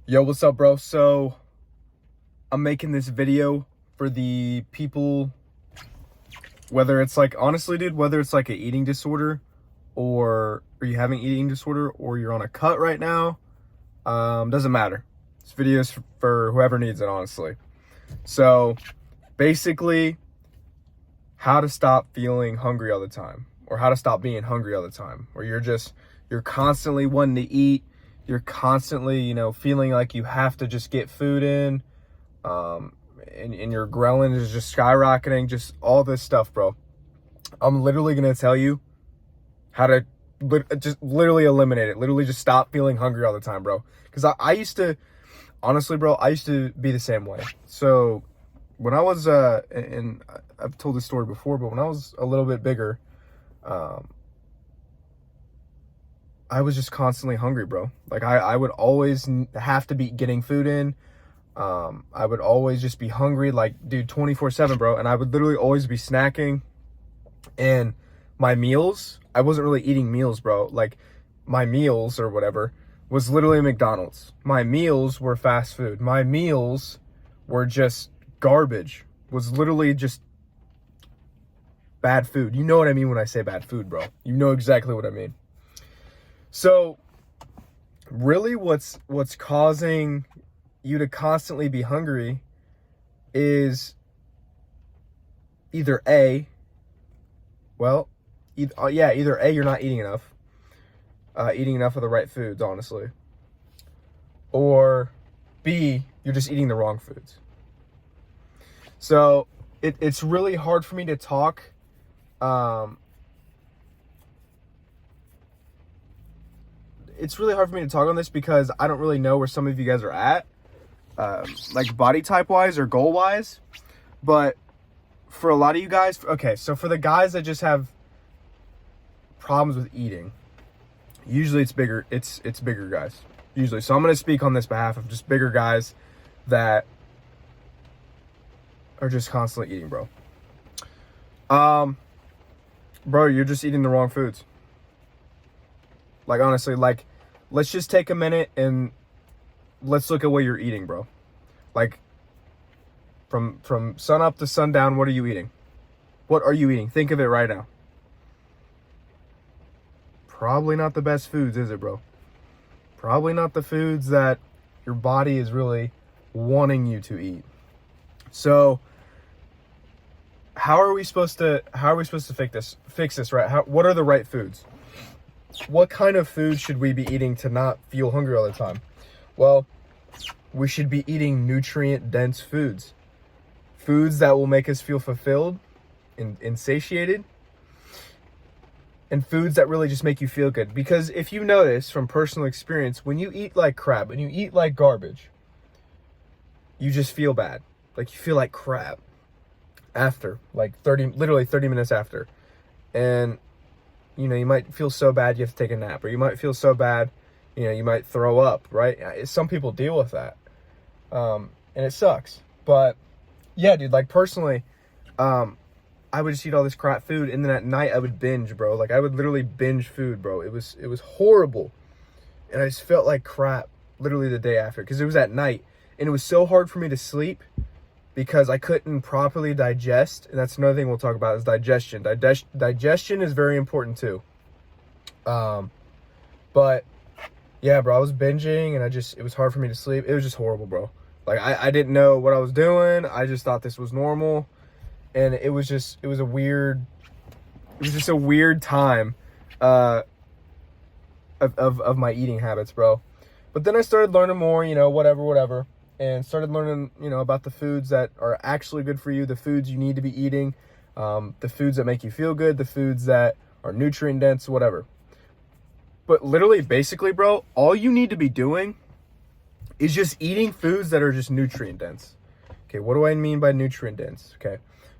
Yo, what's up, bro? So, I'm making this video for the people, whether it's like, honestly, dude, whether it's like an eating disorder or are you having eating disorder or you're on a cut right now, doesn't matter. This video is for whoever needs it, honestly. So, basically, how to stop feeling hungry all the time, or how to stop being hungry all the time, where you're constantly wanting to eat, you're constantly, feeling like you have to just get food in, and your ghrelin is just skyrocketing, just all this stuff, bro. I'm literally going to tell you how to just literally eliminate it. Literally just stop feeling hungry all the time, bro. Because I used to, honestly, bro, I used to be the same way. So when I was, and I've told this story before, but when I was a little bit bigger, I was just constantly hungry, bro. Like I would always have to be getting food in. I would always just be hungry, like, dude, 24/7, bro. And I would literally always be snacking. And my meals, I wasn't really eating meals, bro. Like, my meals or whatever was literally McDonald's. My meals were fast food. My meals were just garbage. Was literally just bad food. You know what I mean when I say bad food, bro. You know exactly what I mean. So, really what's causing you to constantly be hungry is either A, either A, you're not eating enough of the right foods, honestly, or B, you're just eating the wrong foods. So it's really hard for me to talk. It's really hard for me to talk on this because I don't really know where some of you guys are at, like body type wise or goal wise. But for a lot of you guys, okay, so for the guys that just have problems with eating, usually it's bigger guys, usually. So I'm going to speak on this behalf of just bigger guys that are just constantly eating, bro. Bro, you're just eating the wrong foods. Like, honestly, like, let's just take a minute and let's look at what you're eating, bro. Like, from sun up to sundown, what are you eating? What are you eating? Think of it right now. Probably not the best foods, is it, bro? Probably not the foods that your body is really wanting you to eat. So, how are we supposed to fix this, right? What are the right foods? What kind of food should we be eating to not feel hungry all the time? Well, we should be eating nutrient-dense foods. Foods that will make us feel fulfilled and satiated. And foods that really just make you feel good. Because if you notice from personal experience, when you eat like crap, when you eat like garbage, you just feel bad. Like, you feel like crap after, like literally 30 minutes after. And you might feel so bad you have to take a nap, or you might feel so bad, you might throw up, right? Some people deal with that. And it sucks. But yeah, dude, like, personally, I would just eat all this crap food, and then at night I would binge, bro. Like, I would literally binge food, bro. It was horrible. And I just felt like crap literally the day after, because it was at night, and it was so hard for me to sleep because I couldn't properly digest. And that's another thing we'll talk about, is digestion. Digestion is very important too. But yeah, bro, I was binging, and it was hard for me to sleep. It was just horrible, bro. Like, I didn't know what I was doing. I just thought this was normal. And it was just a weird time, of my eating habits, bro. But then I started learning more, whatever. And started learning, about the foods that are actually good for you, the foods you need to be eating, the foods that make you feel good, the foods that are nutrient dense, whatever. But literally, basically, bro, all you need to be doing is just eating foods that are just nutrient dense. Okay, what do I mean by nutrient dense? Okay,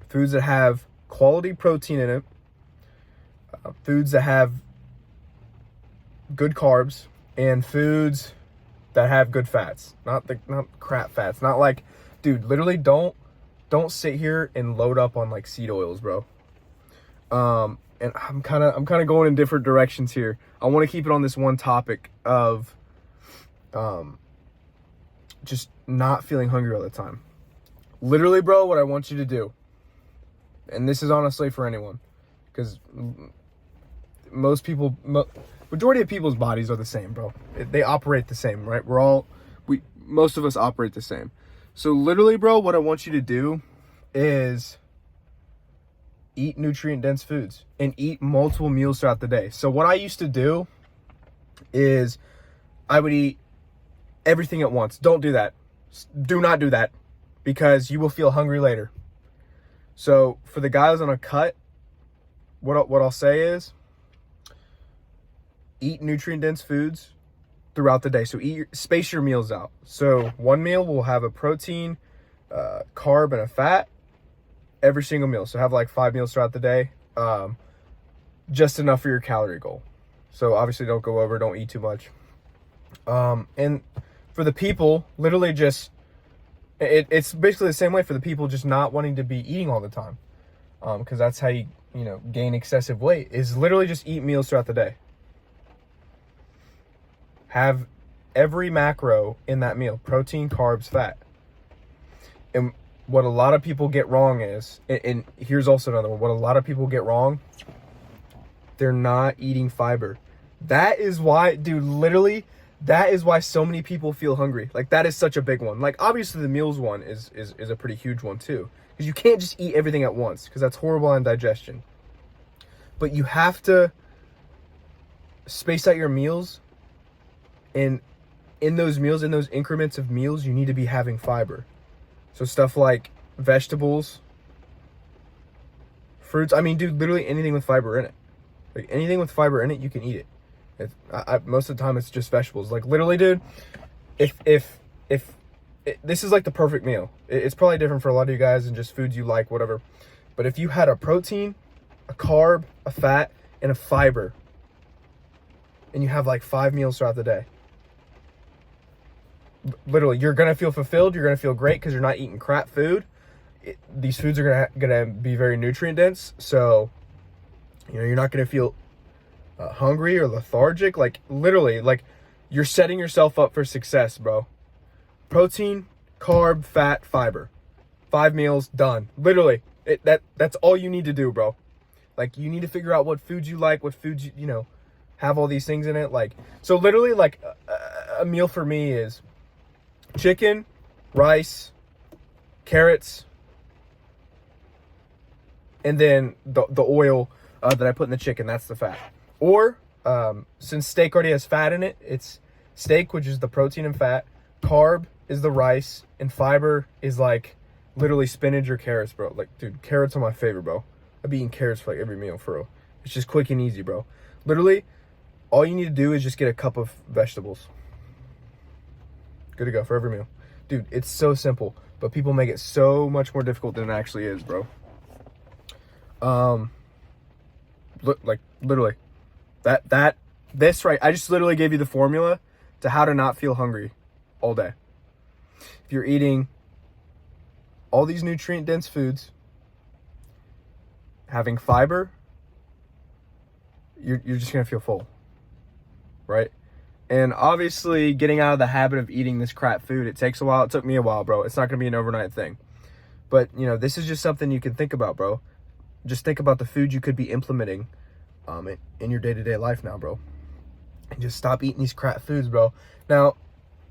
foods that have quality protein in it, foods that have good carbs, and foods that have good fats, not crap fats. Not like, dude, literally don't sit here and load up on like seed oils, bro. And I'm kind of going in different directions here. I want to keep it on this one topic of just not feeling hungry all the time. Literally, bro, what I want you to do, and this is honestly for anyone, because majority of people's bodies are the same, bro. They operate the same, right? Most of us operate the same. So literally, bro, what I want you to do is eat nutrient-dense foods and eat multiple meals throughout the day. So what I used to do is I would eat everything at once. Don't do that. Do not do that, because you will feel hungry later. So for the guys on a cut, what I'll say is eat nutrient-dense foods throughout the day. So space your meals out. So one meal will have a protein, carb, and a fat every single meal. So have like 5 meals throughout the day, just enough for your calorie goal. So obviously don't go over, don't eat too much. And for the people, literally just, it's basically the same way for the people just not wanting to be eating all the time. Because that's how you gain excessive weight, is literally just eat meals throughout the day. Have every macro in that meal: protein, carbs, fat. And what a lot of people get wrong is, and here's also another one, what a lot of people get wrong, they're not eating fiber. That is why, dude, literally, that is why so many people feel hungry. Like, that is such a big one. Like, obviously the meals one is a pretty huge one too, because you can't just eat everything at once, because that's horrible on digestion. But you have to space out your meals, and in those meals, in those increments of meals, you need to be having fiber. So stuff like vegetables, fruits. I mean, dude, literally anything with fiber in it. Like, anything with fiber in it, you can eat it. Most of the time, it's just vegetables. Like, literally, dude, if this is like the perfect meal. It's probably different for a lot of you guys and just foods you like, whatever. But if you had a protein, a carb, a fat, and a fiber, and you have like 5 meals throughout the day, literally, you're gonna feel fulfilled. You're gonna feel great because you're not eating crap food. These foods are gonna be very nutrient dense, so you're not gonna feel hungry or lethargic. Like, literally, like, you're setting yourself up for success, bro. Protein, carb, fat, fiber, 5 meals, done. Literally, that's all you need to do, bro. Like, you need to figure out what foods you like, what foods you have all these things in it. Like, so literally, like, a meal for me is chicken, rice, carrots, and then the oil that I put in the chicken, that's the fat. Or since steak already has fat in it, it's steak, which is the protein and fat, carb is the rice, and fiber is like literally spinach or carrots, bro. Like, dude, carrots are my favorite, bro. I've been eating carrots for like every meal, for real. It's just quick and easy, bro. Literally, all you need to do is just get a cup of vegetables. Good to go for every meal. Dude, it's so simple, but people make it so much more difficult than it actually is, bro. Like, literally, this right, I just literally gave you the formula to how to not feel hungry all day. If you're eating all these nutrient-dense foods, having fiber, you're just gonna feel full, right? And obviously, getting out of the habit of eating this crap food, it takes a while. It took me a while, bro. It's not going to be an overnight thing. But, this is just something you can think about, bro. Just think about the food you could be implementing in your day-to-day life now, bro. And just stop eating these crap foods, bro. Now,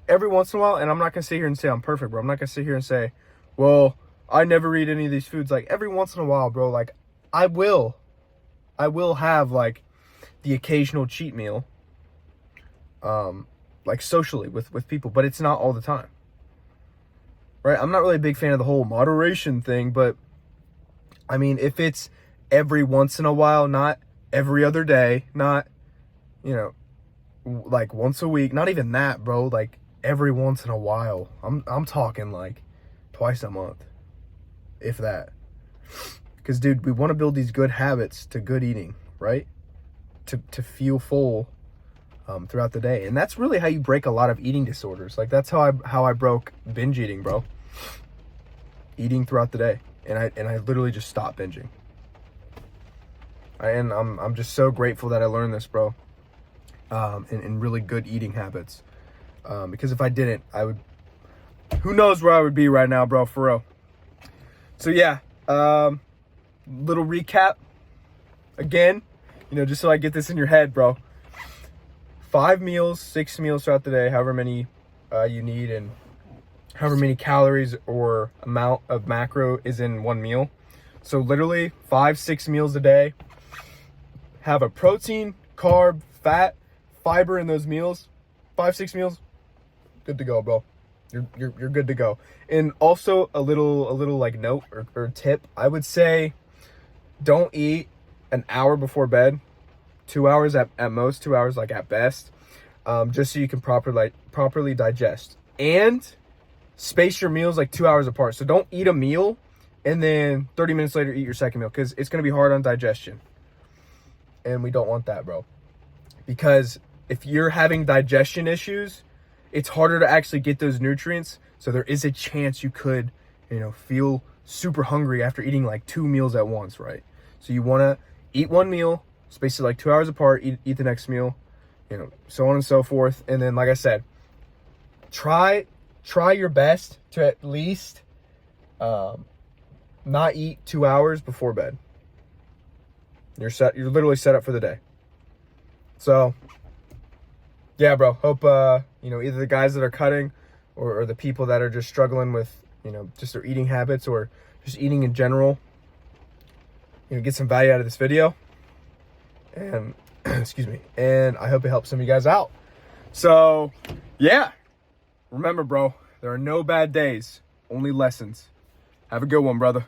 every once in a while, and I'm not going to sit here and say I'm perfect, bro. I'm not going to sit here and say, well, I never eat any of these foods. Like, every once in a while, bro, like, I will have, like, the occasional cheat meal. Like socially with people, but it's not all the time, right? I'm not really a big fan of the whole moderation thing, but I mean, if it's every once in a while, not every other day, not, like once a week, not even that, bro, like every once in a while, I'm talking like twice a month, if that, because dude, we want to build these good habits to good eating, right? To feel full throughout the day. And that's really how you break a lot of eating disorders. Like, that's how I broke binge eating, bro. Eating throughout the day. And I literally just stopped binging. And I'm just so grateful that I learned this, bro. And really good eating habits. Because if I didn't, who knows where I would be right now, bro, for real. So yeah, little recap again, you know, just so I get this in your head, bro. 5 meals, 6 meals throughout the day, however many you need, and however many calories or amount of macro is in one meal. So literally 5-6 meals a day. Have a protein, carb, fat, fiber in those meals. 5-6 meals, good to go, bro. You're good to go. And also a little like note or tip, I would say don't eat an hour before bed. 2 hours at most, 2 hours like at best, just so you can properly digest. And space your meals like 2 hours apart. So don't eat a meal and then 30 minutes later eat your second meal, because it's going to be hard on digestion. And we don't want that, bro. Because if you're having digestion issues, it's harder to actually get those nutrients. So there is a chance you could, you know, feel super hungry after eating like 2 meals at once, right? So you want to eat one meal, space it like 2 hours apart, eat the next meal, you know, so on and so forth. And then, like I said, try your best to at least not eat 2 hours before bed. You're literally set up for the day. So yeah, bro, hope you know, either the guys that are cutting or the people that are just struggling with, you know, just their eating habits or just eating in general, you know, get some value out of this video. And excuse me, and I hope it helps some of you guys out. So yeah, remember, bro, there are no bad days, only lessons. Have a good one, brother.